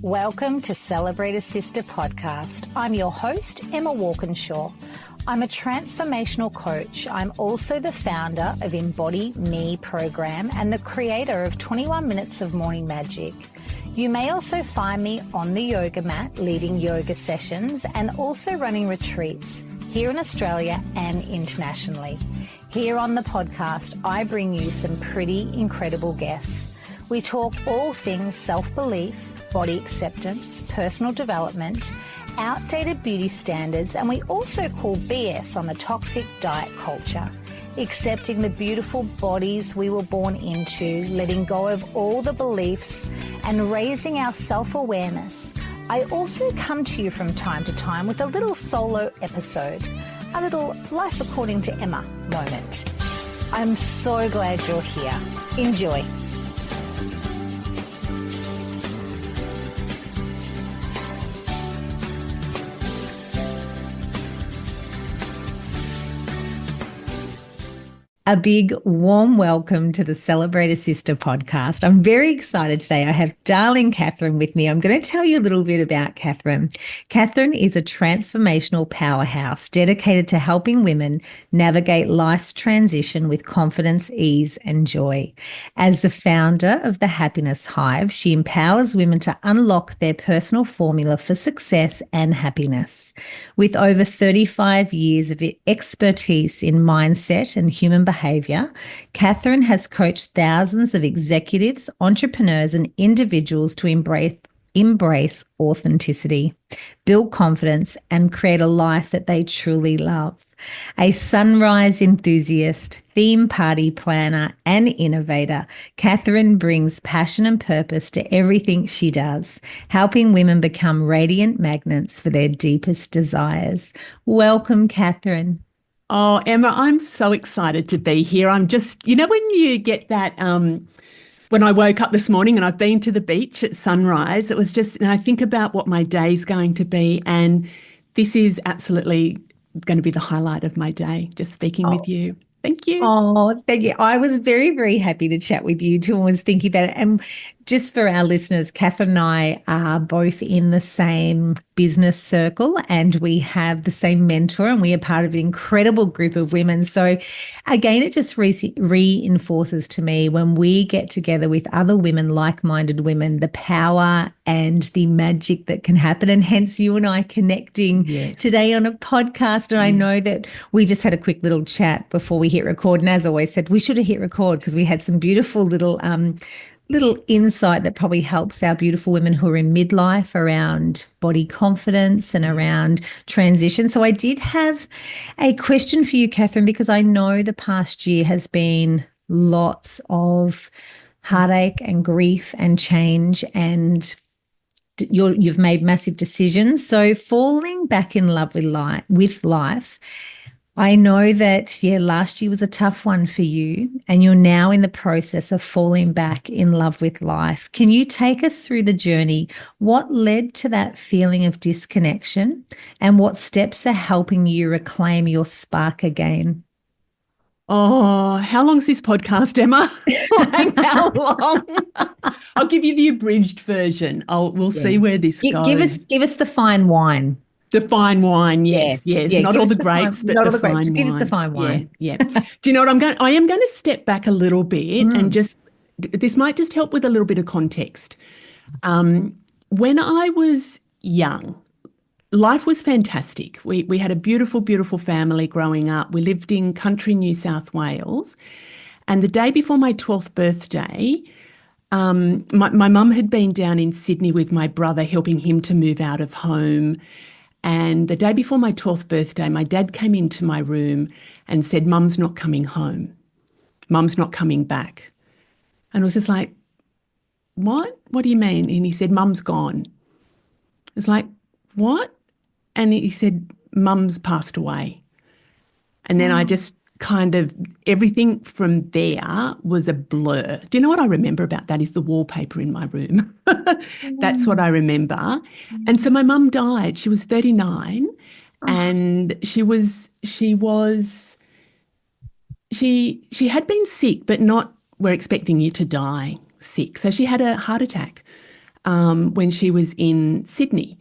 Welcome to Celebrate a Sister podcast. I'm your host, Emma Walkinshaw. I'm a transformational coach. I'm also the founder of Embody Me program and the creator of 21 Minutes of Morning Magic. You may also find me on the yoga mat leading yoga sessions and also running retreats here in Australia and internationally. Here on the podcast, I bring you some pretty incredible guests. We talk all things self-belief, body acceptance, personal development, outdated beauty standards, and we also call BS on the toxic diet culture, accepting the beautiful bodies we were born into, letting go of all the beliefs, and raising our self-awareness. I also come to you from time to time with a little solo episode, a little Life According to Emma moment. I'm so glad you're here. Enjoy. A big warm welcome to the Celebrate a Sister podcast. I'm very excited today. I have darling Catherine with me. I'm going to tell you a little bit about Catherine. Catherine is a transformational powerhouse dedicated to helping women navigate life's transition with confidence, ease, and joy. As the founder of the Happiness Hive, she empowers women to unlock their personal formula for success and happiness. With over 35 years of expertise in mindset and human behavior, Catherine has coached thousands of executives, entrepreneurs, and individuals to embrace authenticity, build confidence, and create a life that they truly love. A sunrise enthusiast, theme party planner, and innovator, Catherine brings passion and purpose to everything she does, helping women become radiant magnets for their deepest desires. Welcome, Catherine. Oh, Emma, I'm so excited to be here. I'm just, when you get that, when I woke up this morning and I've been to the beach at sunrise, it was just, and I think about what my day's going to be, and this is absolutely going to be the highlight of my day, just speaking with you. Thank you. Oh, thank you. I was very, very happy to chat with you too and was thinking about it. And just for our listeners, Catherine and I are both in the same business circle and we have the same mentor and we are part of an incredible group of women. So again, it just reinforces to me when we get together with other women, like-minded women, the power and the magic that can happen. And hence you and I connecting today on a podcast. And I know that we just had a quick little chat before we hit record. And as I always said, we should have hit record because we had some beautiful little insight that probably helps our beautiful women who are in midlife around body confidence and around transition. So I did have a question for you, Catherine, because I know the past year has been lots of heartache and grief and change, and you've made massive decisions. So falling back in love with life, I know that, last year was a tough one for you and you're now in the process of falling back in love with life. Can you take us through the journey? What led to that feeling of disconnection and what steps are helping you reclaim your spark again? Oh, how long's this podcast, Emma? Like how long? I'll give you the abridged version. We'll see where this goes. Give us the fine wine. The fine wine, yes. Not all the grapes, but the fine wine. Give us the fine wine. Yeah. Do you know what I am going to step back a little bit and this might just help with a little bit of context. When I was young, life was fantastic. We had a beautiful, beautiful family growing up. We lived in country New South Wales. And the day before my 12th birthday, my mum had been down in Sydney with my brother, helping him to move out of home. And the day before my 12th birthday, my dad came into my room and said, "Mum's not coming home. Mum's not coming back." And I was just like, "What? What do you mean?" And he said, "Mum's gone." I was like, "What?" And he said, "Mum's passed away." And then I just kind of, everything from there was a blur. Do you know what I remember about that is the wallpaper in my room. That's what I remember. And so my mum died. She was 39 and she had been sick, but not, we're expecting you to die sick. So she had a heart attack. when she was in Sydney.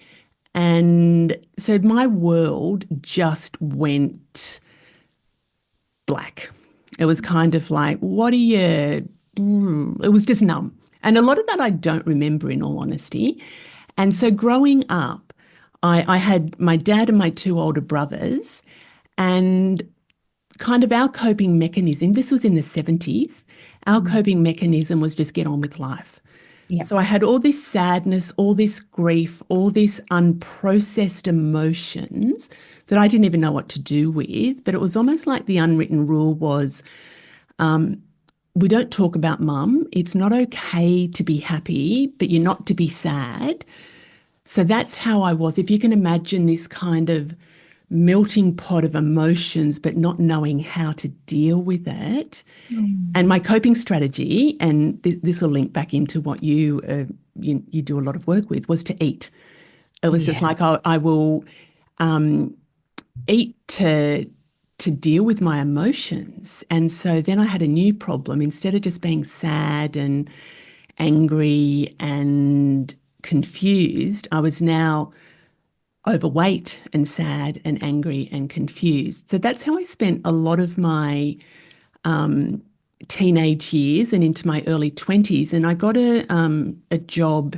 And so my world just went black. It was kind of like, what are you? It was just numb. And a lot of that I don't remember, in all honesty. And so growing up, I had my dad and my two older brothers, and kind of our coping mechanism, this was in the 70s, our coping mechanism was just get on with life. Yeah. So I had all this sadness, all this grief, all this unprocessed emotions that I didn't even know what to do with. But it was almost like the unwritten rule was, we don't talk about mum. It's not okay to be happy, but you're not to be sad. So that's how I was. If you can imagine this kind of melting pot of emotions, but not knowing how to deal with it. And my coping strategy, and this will link back into what you do a lot of work with, was to eat. It was just Yeah. like I will eat to deal with my emotions. And so then I had a new problem. Instead of just being sad and angry and confused, I was now overweight and sad and angry and confused. So that's how I spent a lot of my teenage years and into my early 20s. And I got a job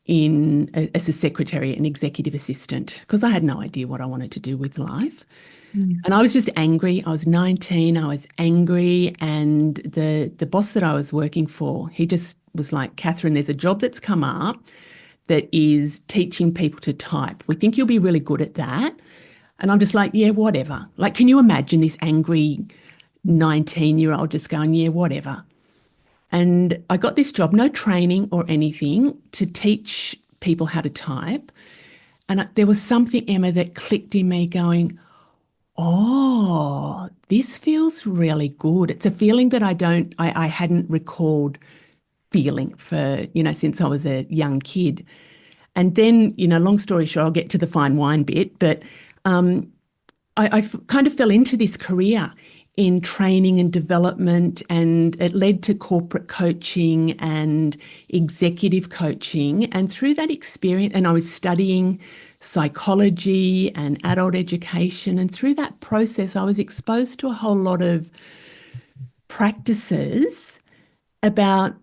as a secretary and executive assistant because I had no idea what I wanted to do with life. And I was just angry. I was 19. I was angry. And the boss that I was working for, he just was like, Catherine, there's a job that's come up that is teaching people to type. We think you'll be really good at that. And I'm just like, yeah, whatever. Like, can you imagine this angry 19-year-old just going, yeah, whatever. And I got this job, no training or anything, to teach people how to type. And there was something, Emma, that clicked in me going, oh, this feels really good. It's a feeling that I hadn't recalled feeling for, since I was a young kid. And then, long story short, I'll get to the fine wine bit, but I kind of fell into this career in training and development, and it led to corporate coaching and executive coaching. And through that experience, and I was studying psychology and adult education, and through that process, I was exposed to a whole lot of practices about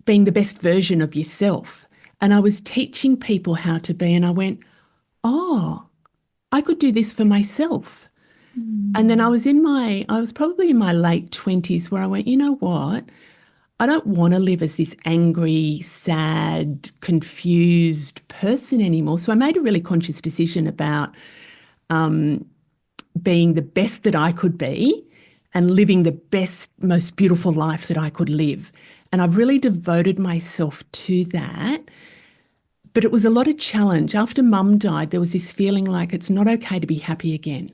being the best version of yourself. And I was teaching people how to be, and I went, oh, I could do this for myself. And then I was probably in my late 20s where I went, you know what? I don't want to live as this angry, sad, confused person anymore. So I made a really conscious decision about being the best that I could be and living the best, most beautiful life that I could live. And I've really devoted myself to that. But it was a lot of challenge. After mum died, there was this feeling like it's not okay to be happy again.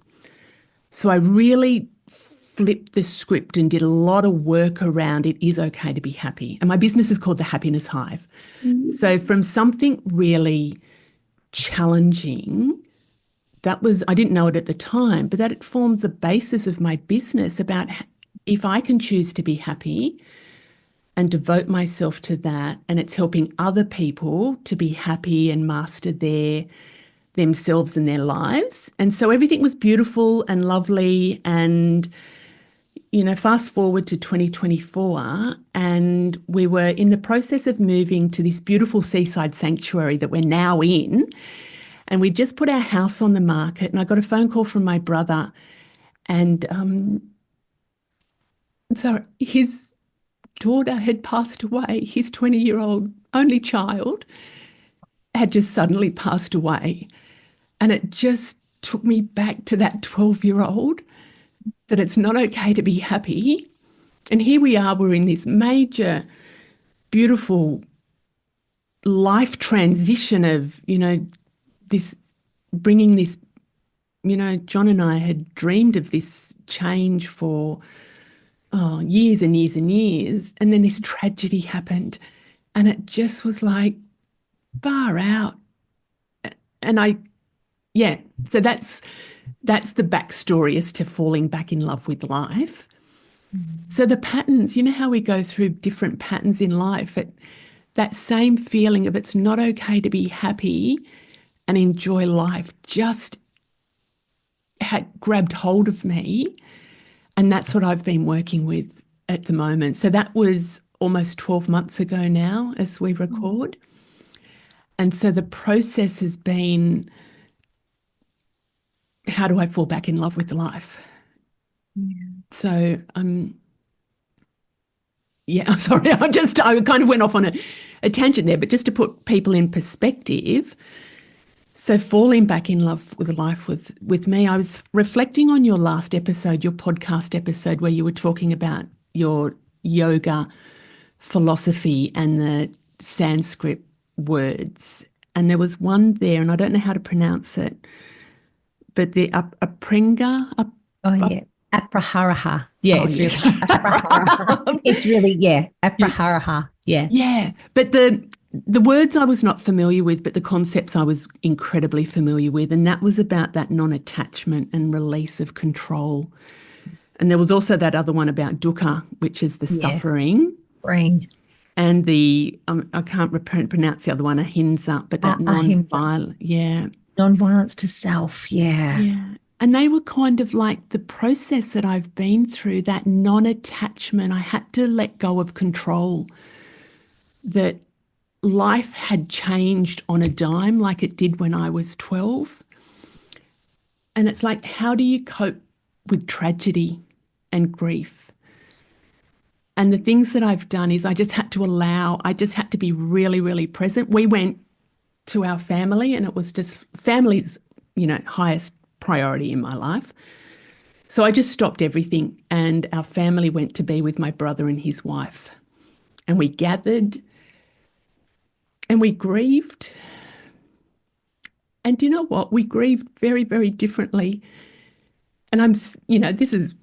So I really flipped the script and did a lot of work around it is okay to be happy. And my business is called the Happiness Hive. So from something really challenging, I didn't know it at the time, but that it formed the basis of my business about if I can choose to be happy and devote myself to that, and it's helping other people to be happy and master themselves and their lives. And so everything was beautiful and lovely. And, fast forward to 2024, and we were in the process of moving to this beautiful seaside sanctuary that we're now in. And we just put our house on the market, and I got a phone call from my brother, and so his daughter had passed away. His 20-year-old only child had just suddenly passed away. And it just took me back to that 12-year-old, that it's not okay to be happy. And here we are, we're in this major, beautiful life transition of, this bringing this, John and I had dreamed of this change for years and years and years. And then this tragedy happened, and it just was like, far out. And yeah, so that's the backstory as to falling back in love with life. So the patterns, how we go through different patterns in life, that same feeling of it's not okay to be happy and enjoy life just had grabbed hold of me. And that's what I've been working with at the moment. So that was almost 12 months ago now as we record. And so the process has been, how do I fall back in love with life? Yeah. So yeah, I'm sorry. I kind of went off on a tangent there, but just to put people in perspective. So falling back in love with life with me, I was reflecting on your last episode, your podcast episode, where you were talking about your yoga philosophy and the Sanskrit words. And there was one there, and I don't know how to pronounce it, but the apringa, Oh, yeah. Apraharaha. Yeah, oh it's yeah. really apraharaha. It's really, yeah, apraharaha. Yeah. Yeah, but the words I was not familiar with, but the concepts I was incredibly familiar with, and that was about that non-attachment and release of control. And there was also that other one about dukkha, which is the Yes. suffering, Brain. and the I can't pronounce the other one, ahimsa, but that Ahimsa. non-violent, yeah, Non-violence to self. Yeah. yeah. And they were kind of like the process that I've been through, that non-attachment. I had to let go of control, that life had changed on a dime like it did when I was 12. And it's like, how do you cope with tragedy and grief? And the things that I've done is I just had to be really, really present. We went to our family, and it was just family's, highest priority in my life. So I just stopped everything, and our family went to be with my brother and his wife. And we gathered and we grieved. And you know what? We grieved very, very differently. And this is,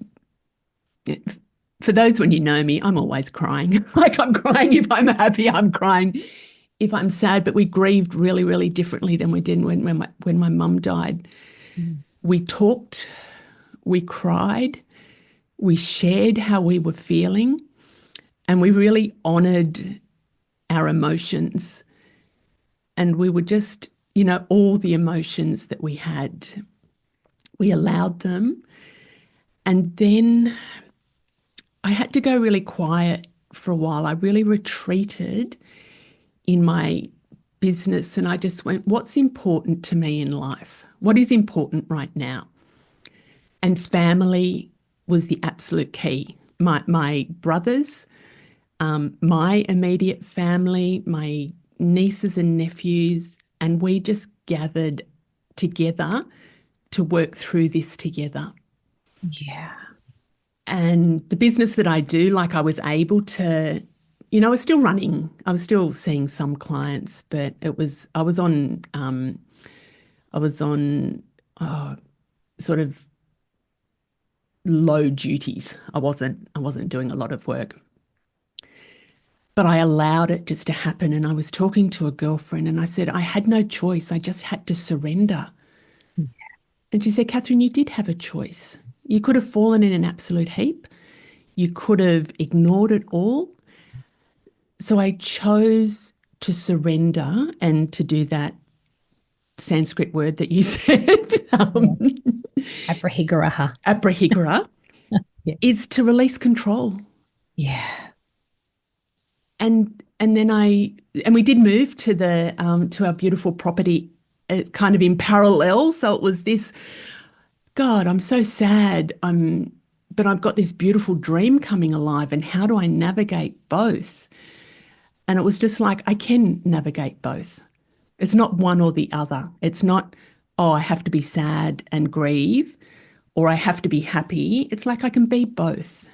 for those when you know me, I'm always crying. Like I'm crying if I'm happy, I'm crying if I'm sad. But we grieved really, really differently than we did when my mum died. Mm. We talked, we cried, we shared how we were feeling, and we really honored our emotions. And we were just, all the emotions that we had, we allowed them. And then I had to go really quiet for a while. I really retreated in my business, and I just went, what's important to me in life? What is important right now? And family was the absolute key. My brothers, my immediate family, my nieces and nephews, and we just gathered together to work through this together. Yeah. And the business that I do, like I was able to, I was still running. I was still seeing some clients, but I was on sort of low duties. I wasn't doing a lot of work. But I allowed it just to happen. And I was talking to a girlfriend and I said, I had no choice. I just had to surrender. And she said, Catherine, you did have a choice. You could have fallen in an absolute heap. You could have ignored it all. So I chose to surrender and to do that Sanskrit word that you said, Yes. Aprahigaraha. aprahigara, Yeah. is to release control. Yeah. And then we did move to our beautiful property, kind of in parallel. So it was this, God, I'm so sad. But I've got this beautiful dream coming alive, and how do I navigate both? And it was just like, I can navigate both. It's not one or the other. It's not, oh, I have to be sad and grieve, or I have to be happy. It's like I can be both.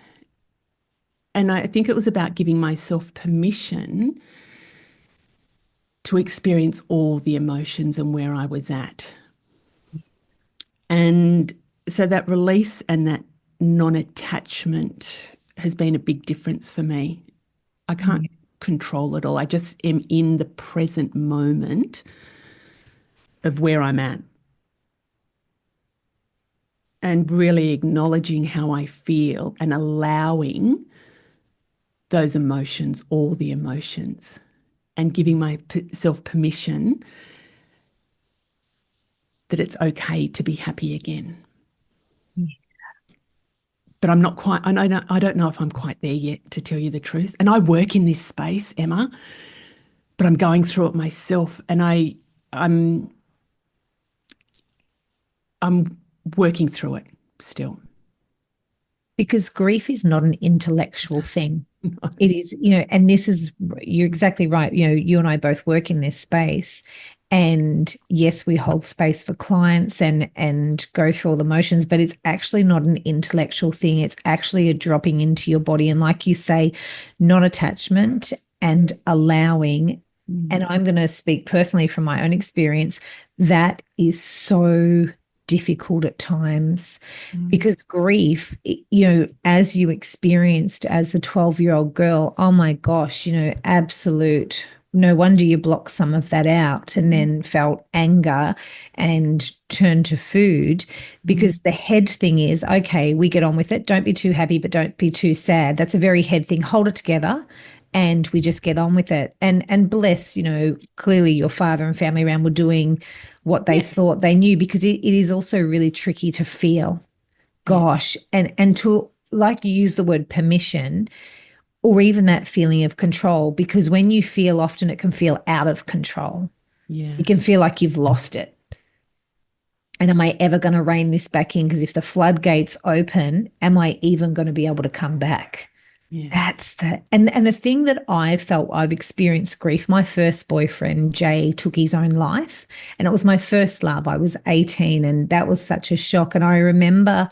And I think it was about giving myself permission to experience all the emotions and where I was at. And so that release and that non-attachment has been a big difference for me. I can't control it all. I just am in the present moment of where I'm at and really acknowledging how I feel and allowing those emotions, all the emotions. and giving myself permission that it's okay to be happy again. But I'm not quite, I don't know if I'm quite there yet, to tell you the truth. And I work in this space, Emma, but I'm going through it myself, and I'm I'm working through it still. Because grief is not an intellectual thing. It is, and this is, you're exactly right. You and I both work in this space. And yes, we hold space for clients and go through all the motions, but it's actually not an intellectual thing. It's actually a dropping into your body. And like you say, non attachment and allowing. And I'm going to speak personally from my own experience. That is so difficult at times because grief, as you experienced as a 12-year-old girl, oh my gosh, absolute. No wonder you blocked some of that out and then felt anger and turned to food because the head thing is, okay, we get on with it. Don't be too happy, but don't be too sad. That's a very head thing. Hold it together and we just get on with it. And bless, clearly your father and family around were doing what they Yeah. thought they knew because it is also really tricky to feel. Yes. Gosh, and to like you use the word permission or even that feeling of control, because when you feel, often it can feel out of control. Yeah. It can feel like you've lost it. And am I ever going to rein this back in? Because if the floodgates open, am I even going to be able to come back? Yeah. That's and the thing that I felt, I've experienced grief. My first boyfriend, Jay, took his own life, and it was my first love. I was 18, and that was such a shock. And I remember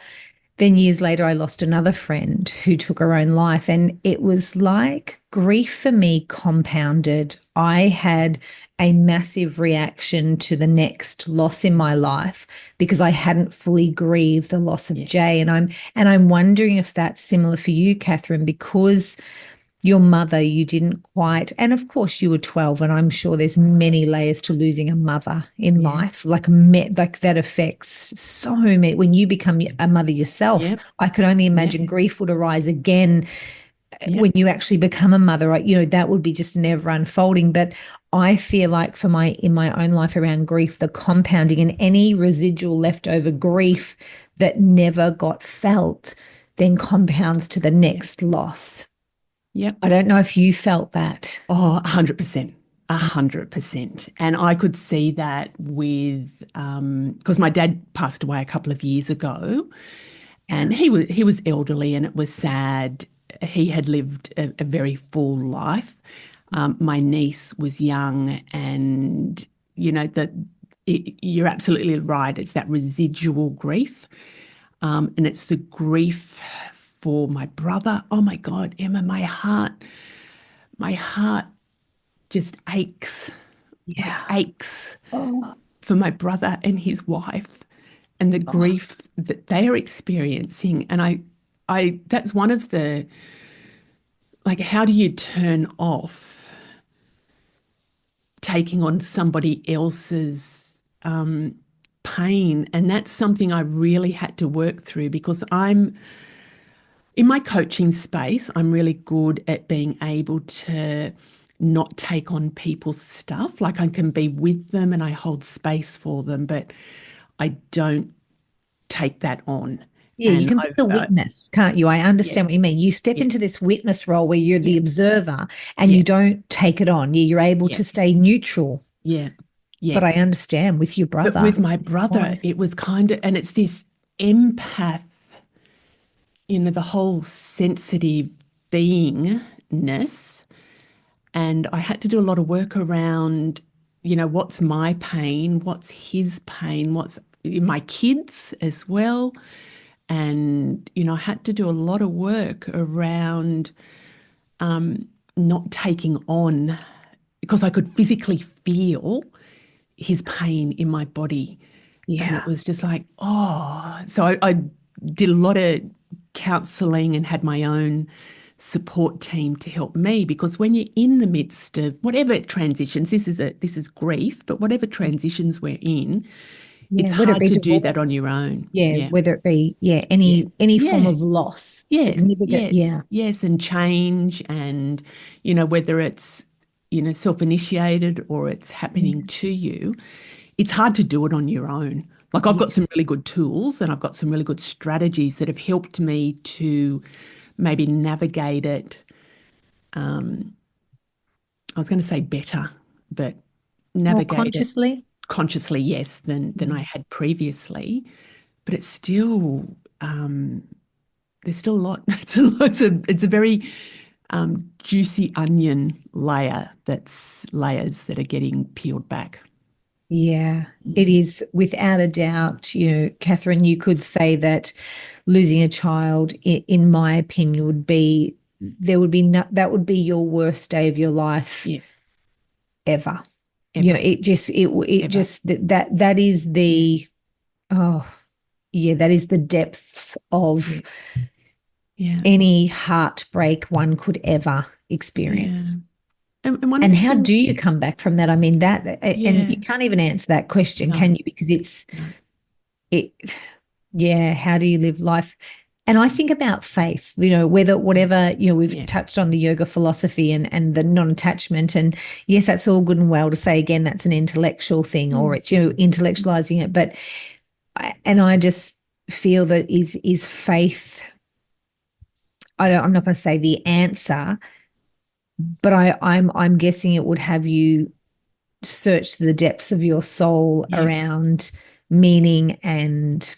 then years later, I lost another friend who took her own life. And it was like grief for me compounded. I had a massive reaction to the next loss in my life because I hadn't fully grieved the loss of Yeah. Jay. And I'm wondering if that's similar for you, Catherine, because your mother, you didn't quite, and of course you were 12, and I'm sure there's many layers to losing a mother in Yeah. life, like that affects so many. When you become a mother yourself, Yep. I could only Yep. imagine grief would arise again Yep. when you actually become a mother, right? That would be just an ever unfolding. But I feel like in my own life around grief, the compounding and any residual leftover grief that never got felt then compounds to the Yep. next loss. Yep. I don't know if you felt that. Oh, 100%. 100%. And I could see that with because my dad passed away a couple of years ago, and Yeah. he was elderly, and it was sad. He had lived a very full life. My niece was young, and you're absolutely right. It's that residual grief, and it's the grief for my brother. Oh my God, Emma, my heart just aches, like Yeah. aches Oh, for my brother and his wife and the oh, grief that they are experiencing. And that's one of the, like, how do you turn off taking on somebody else's pain? And that's something I really had to work through because in my coaching space, I'm really good at being able to not take on people's stuff. Like I can be with them and I hold space for them, but I don't take that on. yeah, you And can be I've, the witness, can't you? I yeah, understand what you mean. You step yeah, into this witness role where you're the yeah, observer and yeah, you don't take it on. You're able yeah, to stay neutral. yeah, But I yes. understand with your But brother, with my his brother, wife. it was kind of, and it's this empath, the whole sensitive beingness. And I had to do a lot of work around, what's my pain, what's his pain, what's my kids as well. And, I had to do a lot of work around not taking on because I could physically feel his pain in my body. And it Yeah. was just like, oh. So I did a lot of counseling and had my own support team to help me because when you're in the midst of whatever transitions, this is grief, but whatever transitions we're in, it's Yeah. Whether it hard be to do that on divorce. your own. Yeah. Yeah. Whether it be, yeah, Yeah. any form Yeah. of loss, Yes. significant. Yes. Yeah. Yes. And change and, whether it's self-initiated or it's happening Yeah. to you, it's hard to do it on your own. Like I've got Yeah. some really good tools and I've got some really good strategies that have helped me to maybe navigate it. I was going to say better, but More navigate it consciously. consciously, yes, than I Mm. had previously. But it's still there's still a lot. It's a very juicy onion layers that are getting peeled back. Yeah, it Mm. is without a doubt. Catherine, you could say that losing a child, in my opinion, would be there would be no, that would be your worst day of your life Yes, ever. ever, It ever. just that is Yeah, the oh yeah, that is the depths of yeah, yeah, any heartbreak one could ever yeah. experience. And one And how interesting, do you come back from that? I mean, and yeah, you can't even answer that question, no, can you? Because no, it, yeah, how do you live life? And I think about faith, whatever, we've yeah, touched on the yoga philosophy and the non-attachment. And yes, that's all good and well to say again, that's an intellectual thing or mm, it's, intellectualizing it. But, I just feel that is faith, I'm not going to say the answer, but I'm guessing it would have you search the depths of your soul yes, around meaning and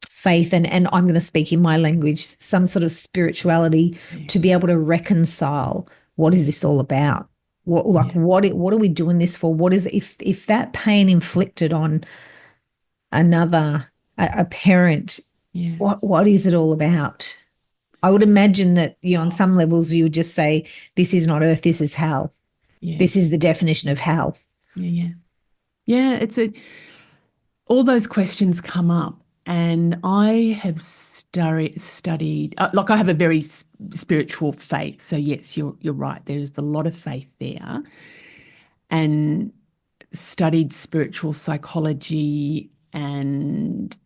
faith and I'm going to speak in my language, some sort of spirituality yeah, to be able to reconcile what is this all about? yeah, What are we doing this for? What is if that pain inflicted on another a parent, yeah, what is it all about? I would imagine that on oh, some levels you would just say this is not earth, this is hell. yeah, This is the definition of hell. yeah, yeah. Yeah, all those questions come up, and I have studied. Like I have a very spiritual faith, so yes, you're right. There's a lot of faith there, and studied spiritual psychology, and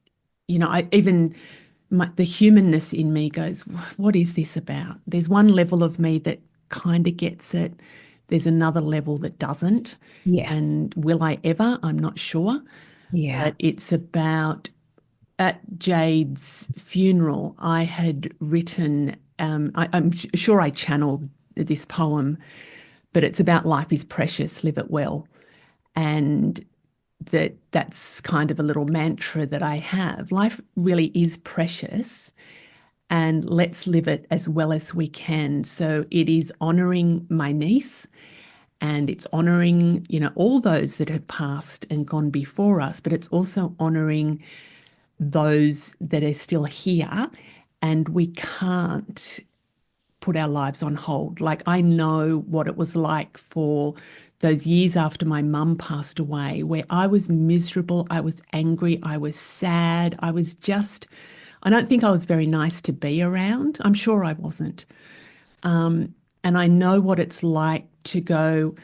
I even the humanness in me goes, what is this about? There's one level of me that kind of gets it. There's another level that doesn't. Yeah. And will I ever? I'm not sure. Yeah. But it's about at Jade's funeral, I had written, I'm sure I channeled this poem, but it's about life is precious, live it well. And that's kind of a little mantra that I have. Life really is precious and let's live it as well as we can. So it is honoring my niece and it's honoring, all those that have passed and gone before us, but it's also honoring those that are still here and we can't put our lives on hold. Like I know what it was like for those years after my mum passed away, where I was miserable, I was angry, I was sad, I don't think I was very nice to be around. I'm sure I wasn't. And I know what it's like to go,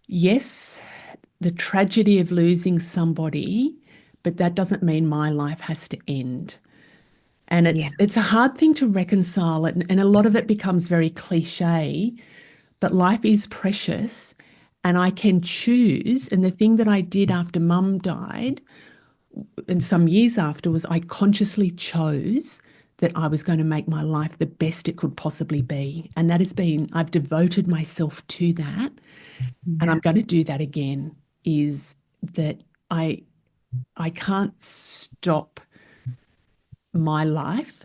yes, the tragedy of losing somebody, but that doesn't mean my life has to end. And Yeah. it's a hard thing to reconcile it, and a lot of it becomes very cliche, but life is precious and I can choose. And the thing that I did after mum died and some years after was I consciously chose that I was going to make my life the best it could possibly be. And I've devoted myself to that. And Yeah. I'm going to do that again, is that I I can't stop my life.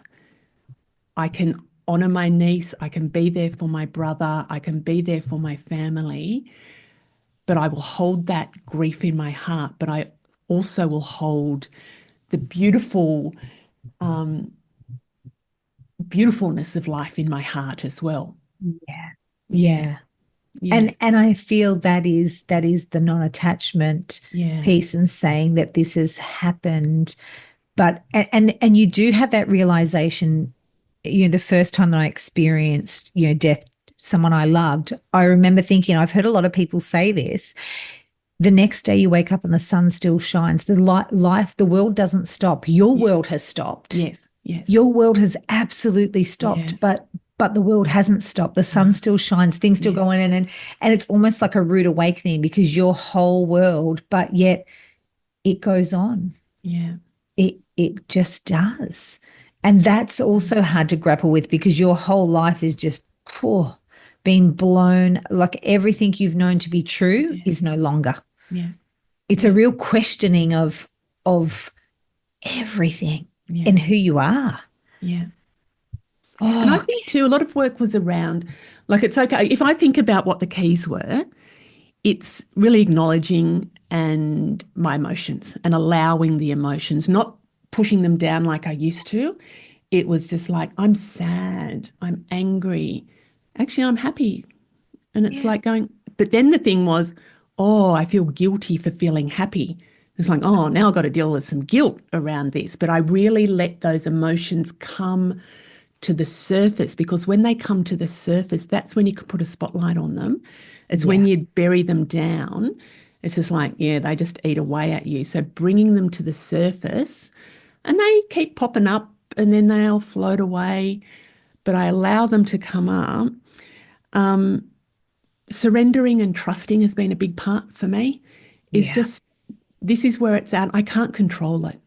I can honor my niece, I can be there for my brother, I can be there for my family, but I will hold that grief in my heart, but I also will hold the beautifulness of life in my heart as well. Yeah. Yeah. Yeah. And Yes. and I feel that is the non-attachment Yeah. piece and saying that this has happened. But and you do have that realization, the first time that I experienced, death, someone I loved, I remember thinking, I've heard a lot of people say this. The next day you wake up and the sun still shines. The world doesn't stop. Your Yes. world has stopped. Yes. Yes. Your world has absolutely Yeah. stopped, but but the world hasn't stopped. The sun still shines, things still Yeah. go on, and it's almost like a rude awakening because your whole world, but yet it goes on. Yeah. It just does. And that's also hard to grapple with because your whole life is just being blown, like everything you've known to be true Yeah. is no longer. Yeah. It's a Yeah. real questioning of everything Yeah. and who you are. Yeah. And I Oh, think too, a lot of work was around, like, it's okay. If I think about what the keys were, it's really acknowledging and my emotions and allowing the emotions, not pushing them down like I used to. It was just like, I'm sad, I'm angry. Actually, I'm happy. And it's yeah, like going, but then the thing was, oh, I feel guilty for feeling happy. It's like, oh, now I've got to deal with some guilt around this. But I really let those emotions come to the surface, because when they come to the surface, that's when you can put a spotlight on them. It's when yeah, you bury them down. It's just like, yeah, they just eat away at you. So bringing them to the surface, and they keep popping up and then they'll float away, but I allow them to come up. Surrendering and trusting has been a big part for me. Is yeah, just, this is where it's at. I can't control it.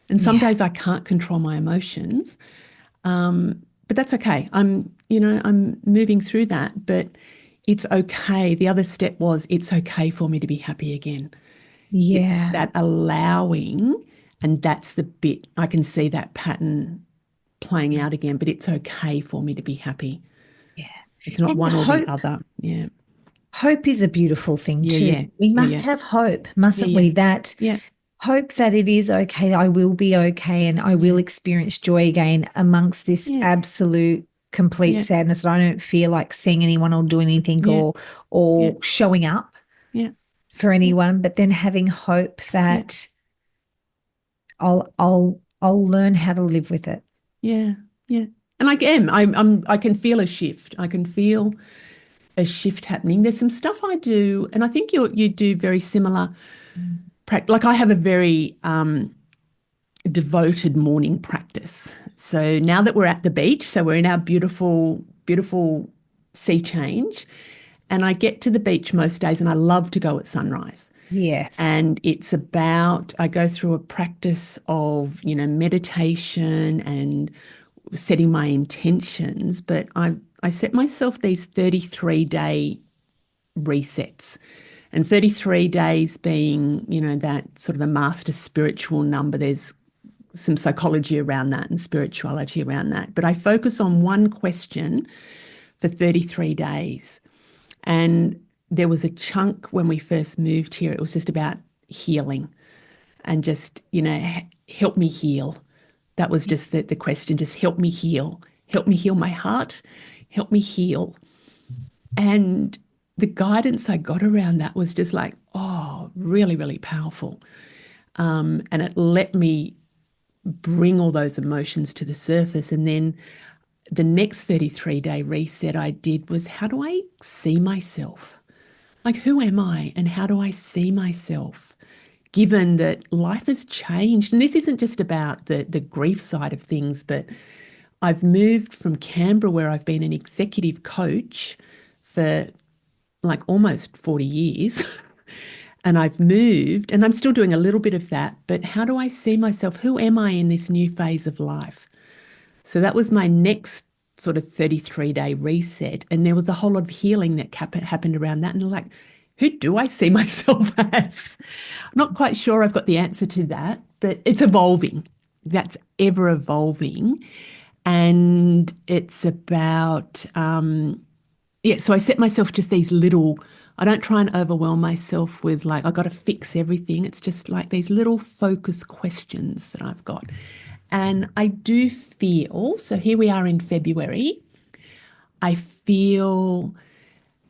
And some yeah, days I can't control my emotions. But that's okay. I'm moving through that, but it's okay. The other step was, it's okay for me to be happy again. It's yeah, that allowing, and that's the bit I can see that pattern playing out again, but it's okay for me to be happy. yeah. It's not And one or the hope. other. Yeah. Hope is a beautiful thing Yeah, too. yeah. We Yeah, must yeah. have hope, Yeah, mustn't yeah. we? That Yeah. hope that it is okay. I will be okay and I will Yeah. experience joy again amongst this Yeah. absolute complete Yeah. sadness that I don't feel like seeing anyone or doing anything Yeah. Yeah. or showing up Yeah. for Yeah. anyone, but then having hope Yeah. that I'll learn how to live with it. Yeah. Yeah. And I am. I can feel a shift. I can feel a shift happening. There's some stuff I do, and I think you do very similar. Like, I have a very devoted morning practice. So now that we're at the beach, so we're in our beautiful, beautiful sea change, and I get to the beach most days, and I love to go at sunrise. Yes. And it's about, I go through a practice of, meditation and setting my intentions, but I set myself these 33-day resets. And 33 days being, that sort of a master spiritual number. There's some psychology around that and spirituality around that. But I focus on one question for 33 days. And there was a chunk when we first moved here, it was just about healing and just, help me heal. That was just the question, just help me heal. Help me heal my heart. Help me heal. And the guidance I got around that was just like, oh, really, really powerful. And it let me bring all those emotions to the surface. And then the next 33-day reset I did was, how do I see myself? Like, who am I and how do I see myself? Given that life has changed, and this isn't just about the grief side of things, but I've moved from Canberra, where I've been an executive coach for like almost 40 years. And I've moved and I'm still doing a little bit of that. But how do I see myself? Who am I in this new phase of life? So that was my next sort of 33-day reset. And there was a whole lot of healing that happened around that. And like, who do I see myself as? I'm not quite sure I've got the answer to that, but it's evolving. That's ever evolving. And it's about, yeah, so I set myself just these little, I don't try and overwhelm myself with like, I got to fix everything. It's just like these little focus questions that I've got. And I do feel, so here we are in February, I feel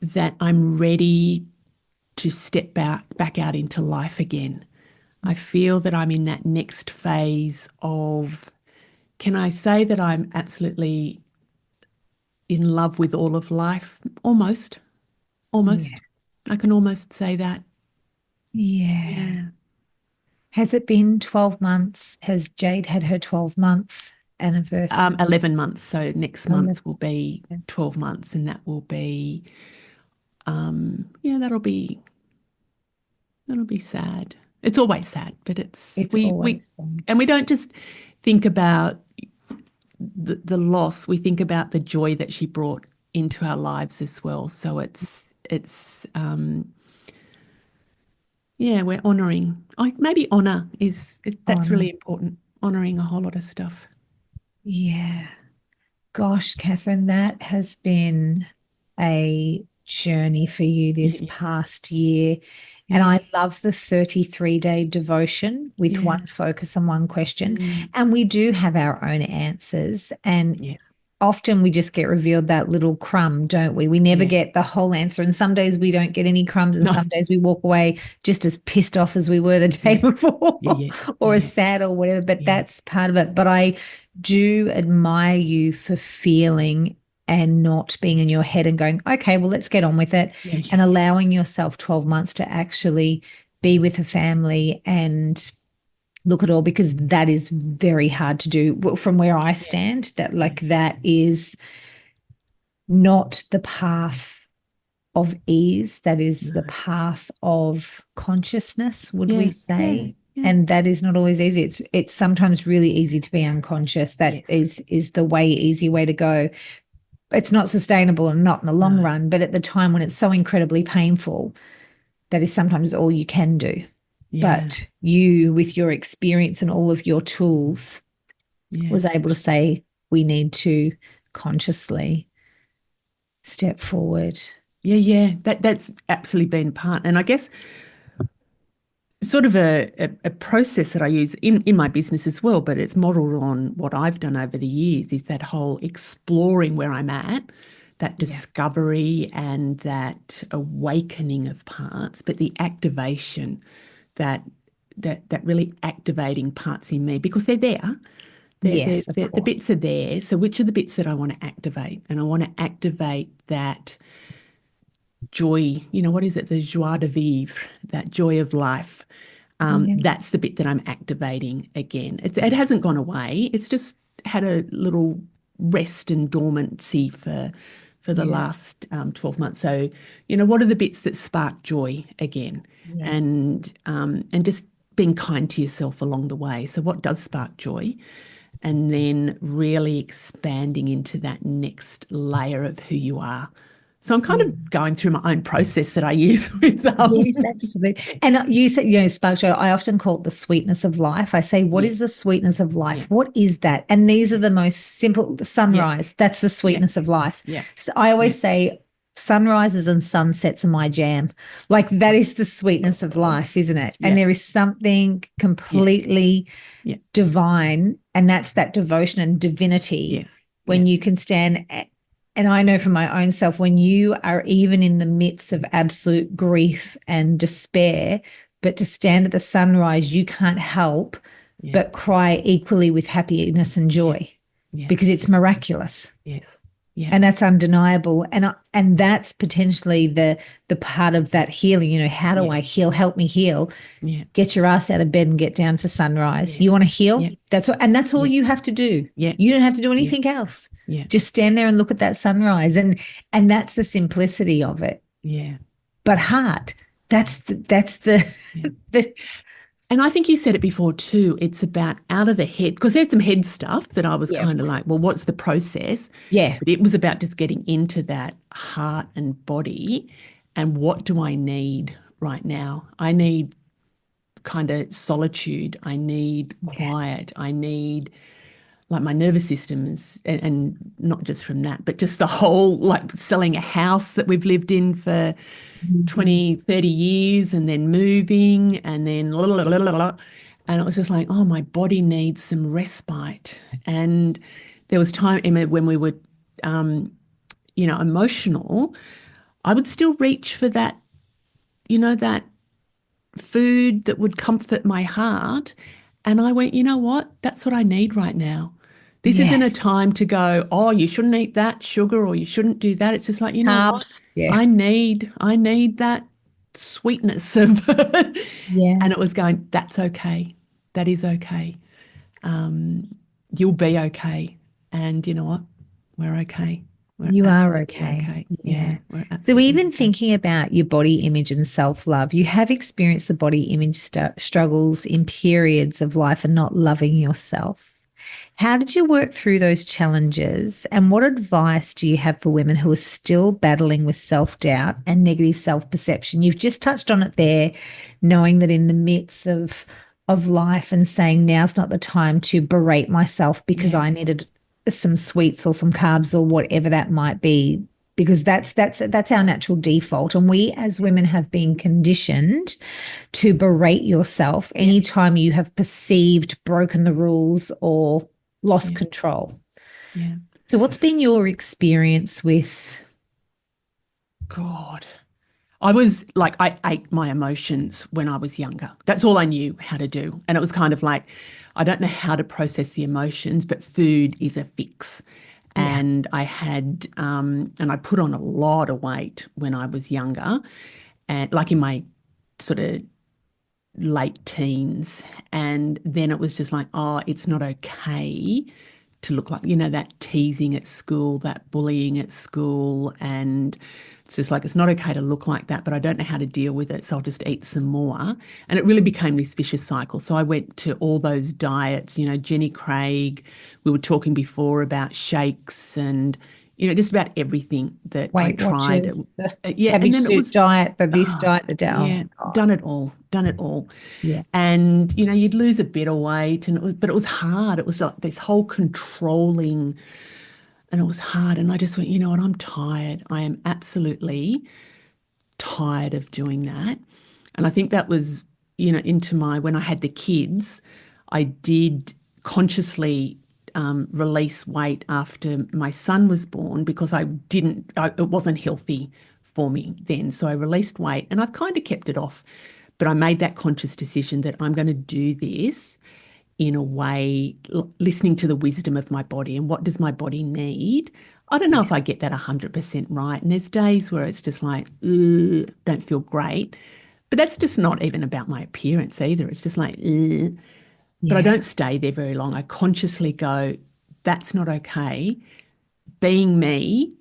that I'm ready to step back out into life again. I feel that I'm in that next phase of, can I say that I'm absolutely in love with all of life? Almost, Yeah. almost. I can almost say that. Yeah. Yeah. Has it been 12 months? Has Jade had her 12 month? anniversary? 11 months. So next 11. month will be 12 months, and that will be, yeah, that'll be sad. It's always sad, but it's It's we always sad. and we don't just think about the loss. We think about the joy that she brought into our lives as well. So it's yeah, we're honoring. Maybe honor that's Honor. really important. Honoring a whole lot of stuff. Yeah. Gosh, Catherine, that has been a journey for you this Yeah, past year. And yeah, I love the 33-day devotion with yeah. one focus and one question. Mm, And we do have our own answers. And yes. often we just get revealed that little crumb, don't we? We never Yeah. get the whole answer. And some days we don't get any crumbs, and No. some days we walk away just as pissed off as we were the day Yeah. before Yeah. Yeah. or Yeah. as sad or whatever. But Yeah. that's part of it. But I do admire you for feeling and not being in your head and going, okay, well, let's get on with it, Yeah. and Yeah. allowing yourself 12 months to actually be with a family and look at all, because that is very hard to do. From where I Yeah. stand, that Yeah. like that is not the path of ease. That is No. the path of consciousness, would we Yeah. Yeah. say? Yeah. And that is not always easy. It's sometimes really easy to be unconscious. That Yes. is the easy way to go. It's not sustainable and not in the long No. run, but at the time when it's so incredibly painful, that is sometimes all you can do. Yeah. But you, with your experience and all of your tools, Yeah. was able to say, we need to consciously step forward. Yeah. Yeah. That's absolutely been part. And I guess sort of a process that I use in my business as well, but it's modeled on what I've done over the years, is that whole exploring where I'm at, that Yeah. discovery and that awakening of parts, but the activation, that that really activating parts in me, because they're there. Yes, of The course. bits are there. So which are the bits that I want to activate? And I want to activate that joy, what is it? The joie de vivre, that joy of life. Yeah. That's the bit that I'm activating again. It hasn't gone away. It's just had a little rest and dormancy for the Yeah. last 12 months. So, what are the bits that spark joy again? Yeah. And just being kind to yourself along the way. So what does spark joy? And then really expanding into that next layer of who you are. So I'm kind Yeah. of going through my own process that I use with Yes, absolutely. And you said, Spark Joy, I often call it the sweetness of life. I say, what yeah, is the sweetness of yeah, life? What is that? And these are the most simple. yeah, Sunrise, that's the yeah, sweetness of life. yeah, So I yeah, always say, sunrises and sunsets are my jam. Like that is the sweetness of life, isn't it? And yeah, there is something yeah, completely yeah, divine, and that's that devotion and divinity yes, yeah, when you can stand. And I know from my own self, when you are even in the midst of absolute grief and despair, but to stand at the sunrise, you can't help yeah, but cry equally with happiness and yeah, joy, yeah, because it's miraculous. yes, yeah, And that's undeniable. And that's potentially the part of that healing. How do yeah, I heal? Help me heal. yeah, Get your ass out of bed and get down for sunrise. You yes, want to heal? yeah, And that's all yeah, you have to do. yeah, You don't have to do yeah, anything else. yeah, Just stand there and look at that sunrise. And that's the simplicity of it. yeah, But heart, that's the yeah. the And I think you said it before too. It's about out of the head, because there's some head stuff that I was yeah, of kind of like, well, course. what's the process? Yeah. But it was about just getting into that heart and body, and what do I need right now? I need kind of solitude. I need Yeah. quiet. I need, like, my nervous systems, and not just from that, but just the whole, like, selling a house that we've lived in for Mhm. 20, 30 years, and then moving, and then la, la, la, la, la. And it was just like, oh, my body needs some respite. And there was time, Emma, when we were, emotional, I would still reach for that food that would comfort my heart. And I went, you know what? That's what I need right now. This isn't a Yes. time to go, oh, you shouldn't eat that sugar, or you shouldn't do that. It's just like, you know what? Carbs. Yeah. I need that sweetness of Yeah. and it was going, that's okay. That is okay. Um, You'll be okay. And you know what? We're okay. We're You are absolutely okay. okay. Yeah, Yeah. we're So, absolutely even okay. thinking about your body image and self love, you have experienced the body image struggles in periods of life and not loving yourself. How did you work through those challenges? And what advice do you have for women who are still battling with self doubt and negative self perception? You've just touched on it there, knowing that in the midst of life and saying now's not the time to berate myself because Yeah, I needed some sweets or some carbs or whatever that might be, because that's our natural default, and we as women have been conditioned to berate yourself yeah, anytime you have perceived broken the rules or lost yeah, control. yeah. So what's been your experience with? God. I was like, I ate my emotions when I was younger. That's all I knew how to do. And it was kind of like, I don't know how to process the emotions, but food is a fix. Yeah. And and I put on a lot of weight when I was younger, and like in my sort of late teens. And then it was just like, oh, it's not okay to look like, that teasing at school, that bullying at school. And it's just like, it's not okay to look like that, but I don't know how to deal with it. So I'll just eat some more. And it really became this vicious cycle. So I went to all those diets, Jenny Craig. We were talking before about shakes and, just about everything that I Weight tried. Watchers, the Yeah. And cabbage then it soup was, diet, the this oh, diet, the that. Oh yeah, my God. done it all, done it all. Yeah. And, you'd lose a bit of weight but it was hard. It was like this whole controlling, and it was hard. And I just went, you know what, I'm tired. I am absolutely tired of doing that. And I think that was, into when I had the kids, I did consciously release weight after my son was born because it wasn't healthy for me then. So I released weight and I've kind of kept it off. But I made that conscious decision that I'm going to do this in a way, listening to the wisdom of my body and what does my body need. I don't know Yeah. if I get that 100% right. And there's days where it's just like, "Ugh, don't feel great." But that's just not even about my appearance either. It's just like, "Ugh." But I Yeah. don't stay there very long. I consciously go, that's not okay. Being me,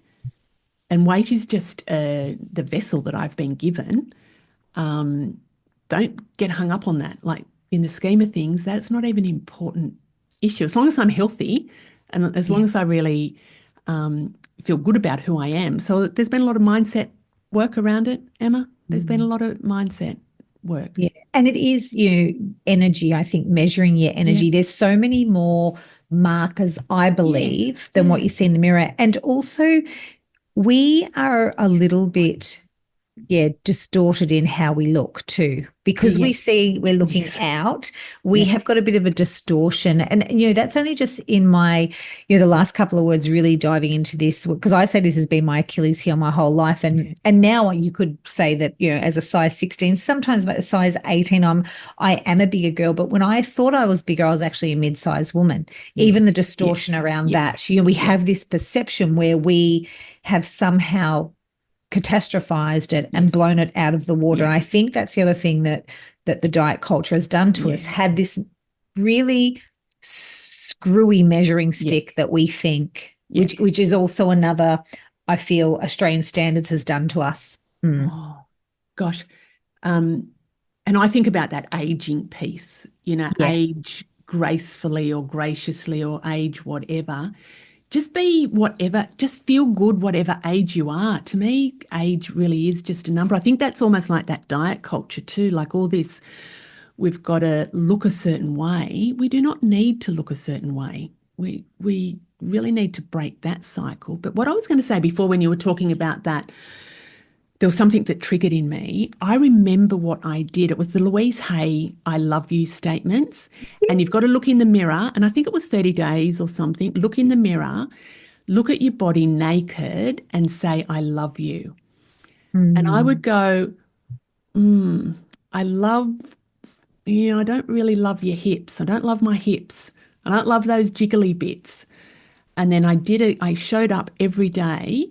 and weight is just the vessel that I've been given. Don't get hung up on that. Like in the scheme of things, that's not even an important issue. As long as I'm healthy and as long Yeah. as I really feel good about who I am. So there's been a lot of mindset work around it, Emma. There's been a Mm. lot of mindset work. Yeah. And it is, energy, I think, measuring your Yeah. energy. There's so many more markers, I Yeah. believe, than what Yeah. you see in the mirror. And also, we are a little bit, yeah, distorted in how we look too. Because we Yeah. see we're looking Yes. out, we Yeah. have got a bit of a distortion. And, that's only just in my, the last couple of words really diving into this, because I say this has been my Achilles heel my whole life. And Yeah. and now you could say that, as a size 16, sometimes by a size 18, I am a bigger girl. But when I thought I was bigger, I was actually a mid-sized woman. Even the Yes. Yes. distortion around Yes. that, we have Yes. this perception where we have somehow catastrophized it and Yes. blown it out of the water. Yeah. And I think that's the other thing that the diet culture has done to us, Yeah. had this really screwy measuring Yeah. stick that we think, Yeah. which is also another, I feel Australian standards has done to us. Mm. Oh, gosh. Um, and I think about that aging piece, Yes. age gracefully or graciously or age whatever. Just be whatever, just feel good whatever age you are. To me, age really is just a number. I think that's almost like that diet culture too, like all this, we've got to look a certain way. We do not need to look a certain way. We really need to break that cycle. But what I was going to say before when you were talking about that, there was something that triggered in me. I remember what I did. It was the Louise Hay I love you statements. And you've got to look in the mirror. And I think it was 30 days or something. Look in the mirror, look at your body naked and say, I love you. And I would Mm. go, I love, I don't really love your hips. I don't love my hips. I don't love those jiggly bits. And then I did it, I showed up every day,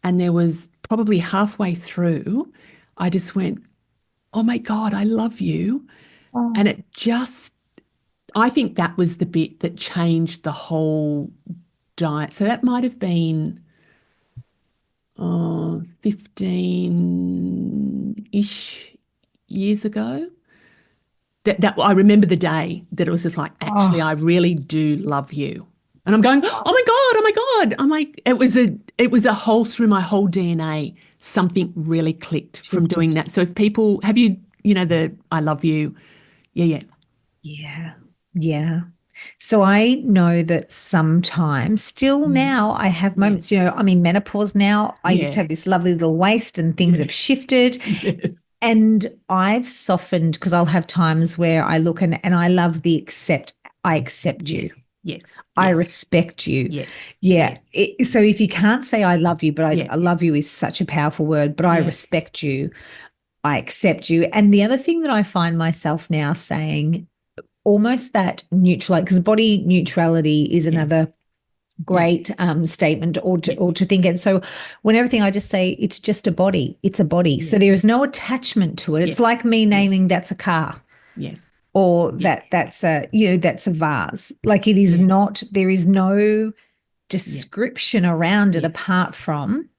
and there was probably halfway through, I just went, oh my God, I love you. And Oh, I think that was the bit that changed the whole diet. So that might have been 15-ish years ago. That I remember the day that it was just like, actually, I Oh, really do love you. And I'm going, oh my God, oh my God. I'm like, it was a whole through my whole DNA, something really clicked from doing shifted. that. So if people have you, the I love you. Yeah, yeah. Yeah. Yeah. So I know that sometimes, still Mm. now, I have Yeah. moments, I'm in menopause now. I used to Yeah. have this lovely little waist and things Yeah. have shifted. Yes. And I've softened because I'll have times where I look and I love I accept you. Yes. Yes. I Yes. respect you. Yes. Yeah. Yes. So if you can't say I love you, but Yeah. I love you is such a powerful word, but I Yeah. respect you, I accept you. And the other thing that I find myself now saying, almost that neutral, because body neutrality is Yeah. another Yeah. great statement Yeah. or to think. And so when everything I just say, it's just a body, it's a body. So Yeah. there is no attachment to it. It's Yes. like me Yes. naming that's a car Yes. or Yeah. that's a, that's a vase. Like it is Yeah. not, there is no Yeah. description around it Yes. apart from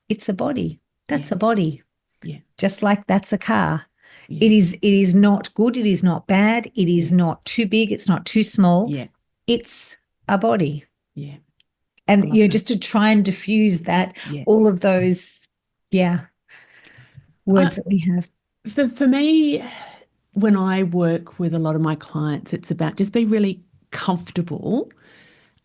it's a body. Yeah. That's a body. Yeah. Just like that's a car. Yeah. It is not good, it is not bad, it is Yeah. not too big, it's not too small. Yeah. It's a body. Yeah. I And love that. just to try and diffuse that, Yeah. all of those, yeah, Uh, words that we have. for me, when I work with a lot of my clients, it's about just be really comfortable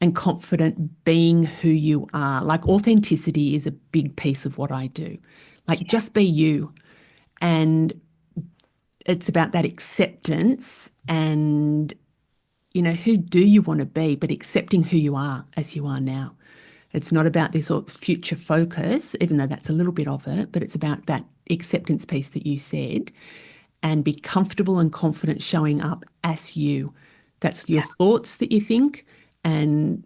and confident being who you are. Like authenticity is a big piece of what I do. Like Yeah, just be you. And it's about that acceptance and, who do you want to be, but accepting who you are as you are now. It's not about this sort of future focus, even though that's a little bit of it, but it's about that acceptance piece that you said and be comfortable and confident showing up as you. That's your yeah. thoughts that you think and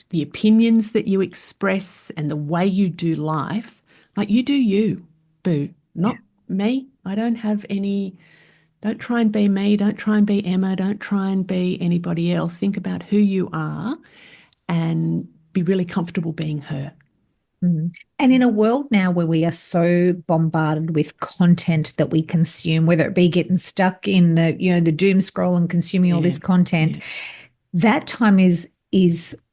the opinions that you express and the way you do life. Like you do you, boo, Yeah. not me. I don't have any, don't try and be me. Don't try and be Emma. Don't try and be anybody else. Think about who you are and be really comfortable being her. Mm. And in a world now where we are so bombarded with content that we consume, whether it be getting stuck in the, the doom scroll and consuming all Yeah. this content, Yeah. that time is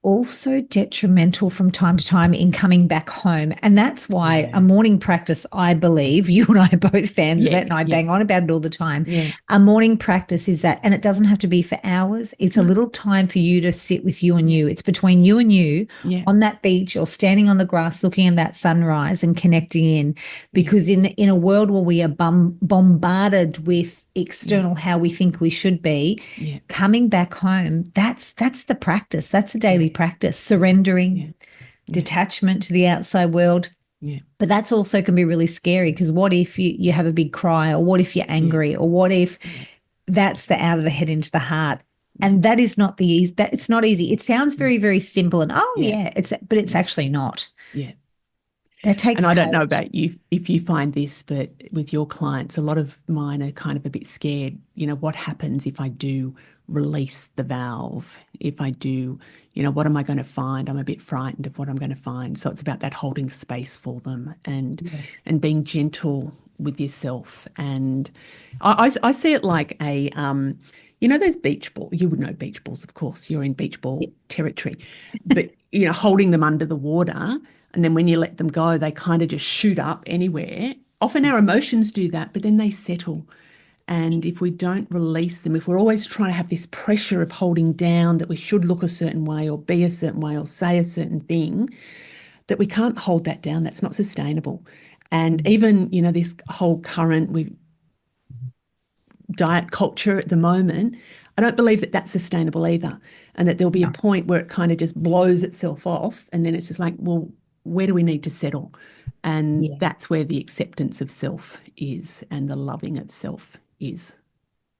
also detrimental from time to time in coming back home. And that's why a Yeah. morning practice, I believe, you and I are both fans of it, and Yes. I bang Yes. on about it all the time. Yeah. A morning practice is that, and it doesn't have to be for hours. It's a No. little time for you to sit with you and Yeah. you. It's between you and you Yeah. on that beach or standing on the grass looking at that sunrise and connecting in, Yeah. because in a world where we are bombarded with Yeah. external how we think we should be, Yeah. coming back home, that's the practice. That's a daily Yeah. practice. Surrendering, Yeah. Yeah. detachment to the outside world. Yeah. But that's also can be really scary, because what if you have a big cry, or what if you're Yeah. angry, or what if Yeah. that's the out of the head into the heart? Yeah. And that is not the easy, that it's not easy. It sounds Mm. very, very simple and oh Yeah. yeah, but it's Yeah. actually not. Yeah. That And takes I don't know courage. about you if you find this, but with your clients, a lot of mine are kind of a bit scared. What happens if I do release the valve? If I do, what am I going to find? I'm a bit frightened of what I'm going to find. So it's about that holding space for them Yeah. and being gentle with yourself. And I see it like those beach balls. You would know beach balls, of course. You're in beach ball Yes. territory, but holding them under the water. And then when you let them go, they kind of just shoot up anywhere. Often our emotions do that, but then they settle. And if we don't release them, if we're always trying to have this pressure of holding down that we should look a certain way or be a certain way or say a certain thing, that we can't hold that down. That's not sustainable. And even, this whole current with diet culture at the moment, I don't believe that that's sustainable either. And that there'll be a No. point where it kind of just blows itself off. And then it's just like, well, where do we need to settle? And Yeah. that's where the acceptance of self is and the loving of self is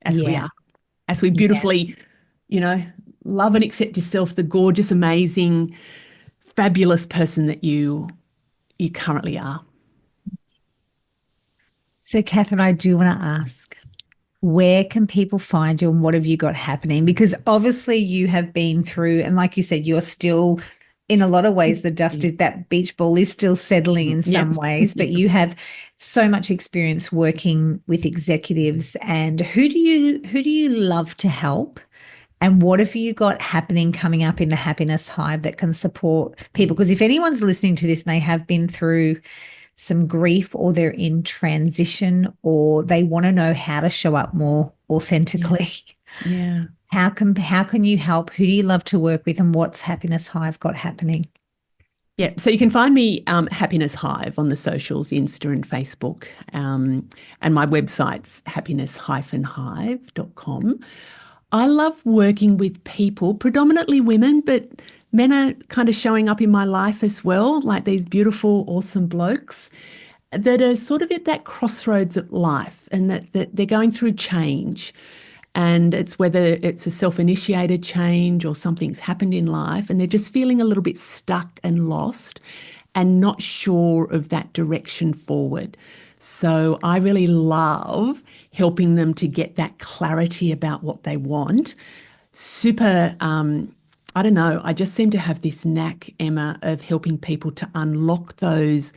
as we Yeah. are, as we Yeah. beautifully, you know, love and accept yourself, the gorgeous, amazing, fabulous person that you currently are. So, Catherine, I do want to ask, Where can people find you and what have you got happening? Because obviously you have been through, and like you said, you're still, in a lot of ways, the dust Yeah. is that beach ball is still settling in Yep. some ways, but Yep. you have so much experience working with executives. And who do you love to help? And what have you got happening coming up in the Happiness Hive that can support people? Because if anyone's listening to this and they have been through some grief or they're in transition or they want to know how to show up more Yeah. authentically, Yeah. how can you help? Who do you love to work with and what's Happiness Hive got happening? Yeah, so you can find me Happiness Hive on the socials, Insta and Facebook. And my website's happiness-hive.com. I love working with people, predominantly women, but men are kind of showing up in my life as well, like these beautiful, awesome blokes that are sort of at that crossroads of life and that they're going through change. And it's whether it's a self-initiated change or something's happened in life, and they're just feeling a little bit stuck and lost and not sure of that direction forward. So I really love helping them to get that clarity about what they want. Super, I don't know, I just seem to have this knack, Emma, of helping people to unlock those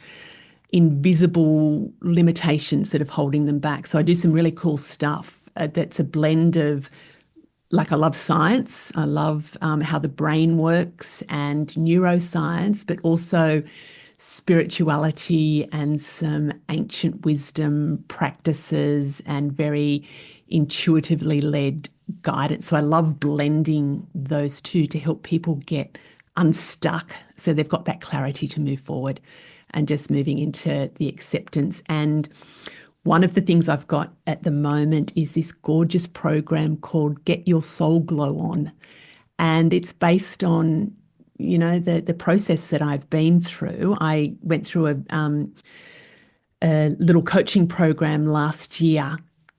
invisible limitations that are holding them back. So I do some really cool stuff that's a blend of, like, I love science. I love how the brain works and neuroscience, but also spirituality and some ancient wisdom practices and very intuitively led guidance. So I love blending those two to help people get unstuck so they've got that clarity to move forward and just moving into the acceptance. And one of the things I've got at the moment is this gorgeous program called Get Your Soul Glow On. And it's based on, the process that I've been through. I went through a little coaching program last year,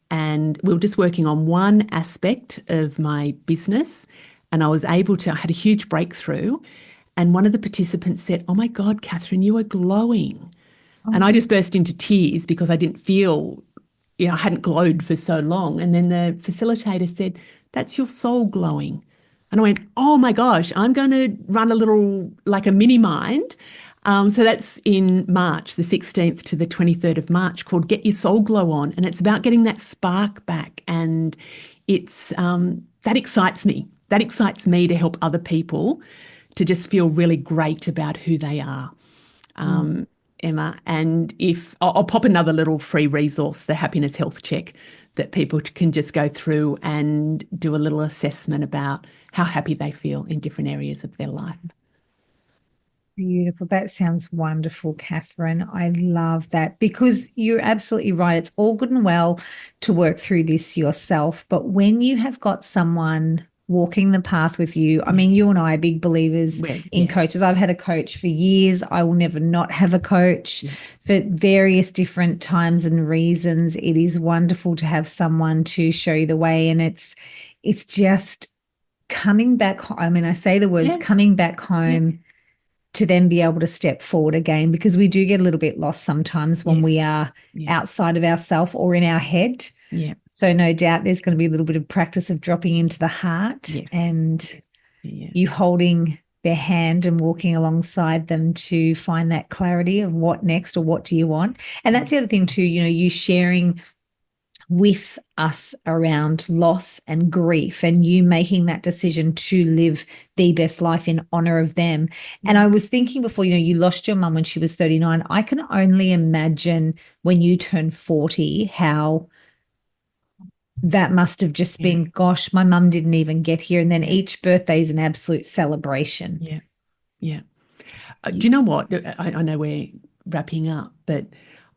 and we were just working on one aspect of my business. And I had a huge breakthrough. And one of the participants said, "Oh my God, Catherine, you are glowing." And I Oh, just burst into tears because I didn't feel, I hadn't glowed for so long. And then the facilitator said, "That's your soul glowing." And I went, "Oh my gosh, I'm going to run a little, like a mini mind." So that's in March, the 16th to the 23rd of March, called Get Your Soul Glow On. And it's about getting that spark back. And that excites me. That excites me to help other people to just feel really great about who they are. Emma. And if I'll pop another little free resource, the Happiness Health Check, that people can just go through and do a little assessment about how happy they feel in different areas of their life. beautiful. That sounds wonderful, Catherine. I love that because you're absolutely right. It's all good and well to work through this yourself, but when you have got someone walking the path with you, I Yeah. mean, you and I are big believers in Yeah. coaches. I've had a coach for years. I will never not have a coach Yeah. for various different times and reasons. It is wonderful to have someone to show you the way, and it's just coming back. I mean, I say the words Yeah. coming back Yeah. home to then be able to step forward again because we do get a little bit lost sometimes when we Yes. are Yeah. outside of ourselves or in our head. Yeah. So no doubt there's going to be a little bit of practice of dropping into the heart Yes. and Yes. Yeah. you holding their hand and walking alongside them to find that clarity of what next or what do you want. And that's the other thing too, you sharing with us around loss and grief and you making that decision to live the best life in honor of them. And I was thinking before, you lost your mum when she was 39. I can only imagine when you turn 40 how that must have just Yeah. been, gosh, my mum didn't even get here. And then Yeah. each birthday is an absolute celebration. Yeah. Yeah. Do you know what? I know we're wrapping up, but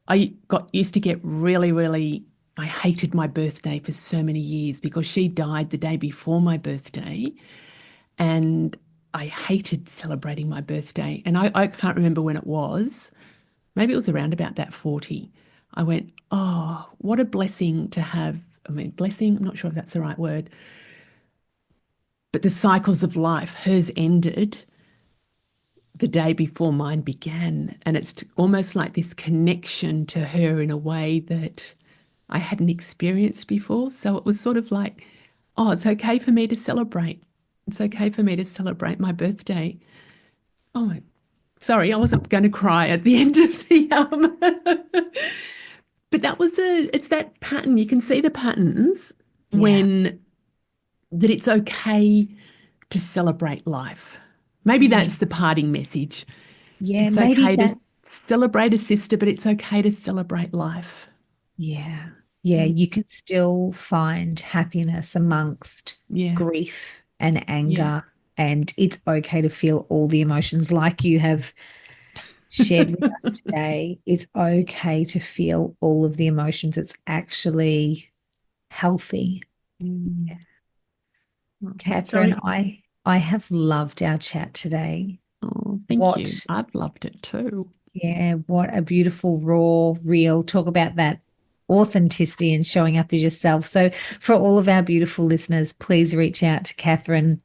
I got used to get really, really, I hated my birthday for so many years because she died the day before my birthday. And I hated celebrating my birthday. And I can't remember when it was. Maybe it was around about that 40. I went, oh, what a blessing to have. I mean, blessing, I'm not sure if that's the right word, but the cycles of life, hers ended the day before mine began. And it's almost like this connection to her in a way that I hadn't experienced before. So it was sort of like, oh, it's okay for me to celebrate. It's okay for me to celebrate my birthday. Oh, sorry, I wasn't going to cry at the end of but it's that pattern. You can see the patterns Yeah. when that it's okay to celebrate life. Maybe Yeah. that's the parting message. Yeah. It's Maybe okay to that's, celebrate a sister, but it's okay to celebrate life. yeah. Yeah. Mm. You can still find happiness amongst Yeah, grief and yeah. anger. And it's okay to feel all the emotions like you have shared with us today. It's okay to feel all of the emotions. It's actually healthy. Mm. Catherine, Sorry. I have loved our chat today. Oh, thank you. What, I've loved it too. yeah, what a beautiful, raw, real talk about that authenticity and showing up as yourself. So, for all of our beautiful listeners, please reach out to Catherine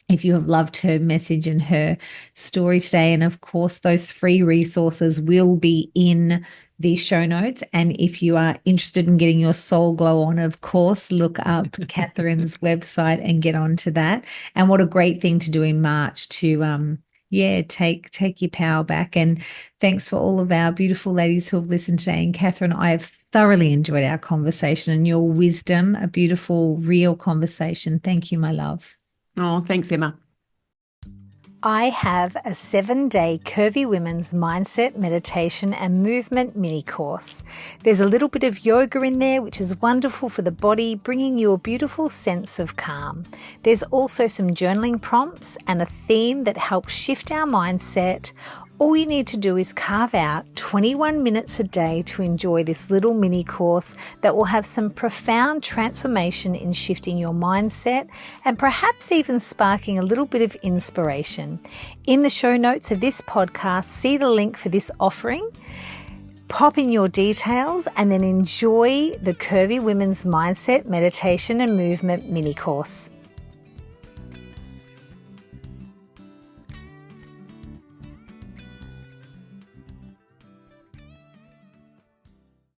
if you have loved her message and her story today. And of course, those free resources will be in the show notes. And if you are interested in getting your soul glow on, of course, look up Catherine's website and get onto that. And what a great thing to do in March to yeah, take your power back. And thanks for all of our beautiful ladies who have listened today. And Catherine, I have thoroughly enjoyed our conversation and your wisdom, a beautiful, real conversation. Thank you, my love. Oh, thanks, Emma. I have a 7-day Curvy Women's Mindset, Meditation and Movement mini course. There's a little bit of yoga in there, which is wonderful for the body, bringing you a beautiful sense of calm. There's also some journaling prompts and a theme that helps shift our mindset. All you need to do is carve out 21 minutes a day to enjoy this little mini course that will have some profound transformation in shifting your mindset and perhaps even sparking a little bit of inspiration. In the show notes of this podcast, see the link for this offering. Pop in your details and then enjoy the Curvy Women's Mindset, Meditation and Movement mini course.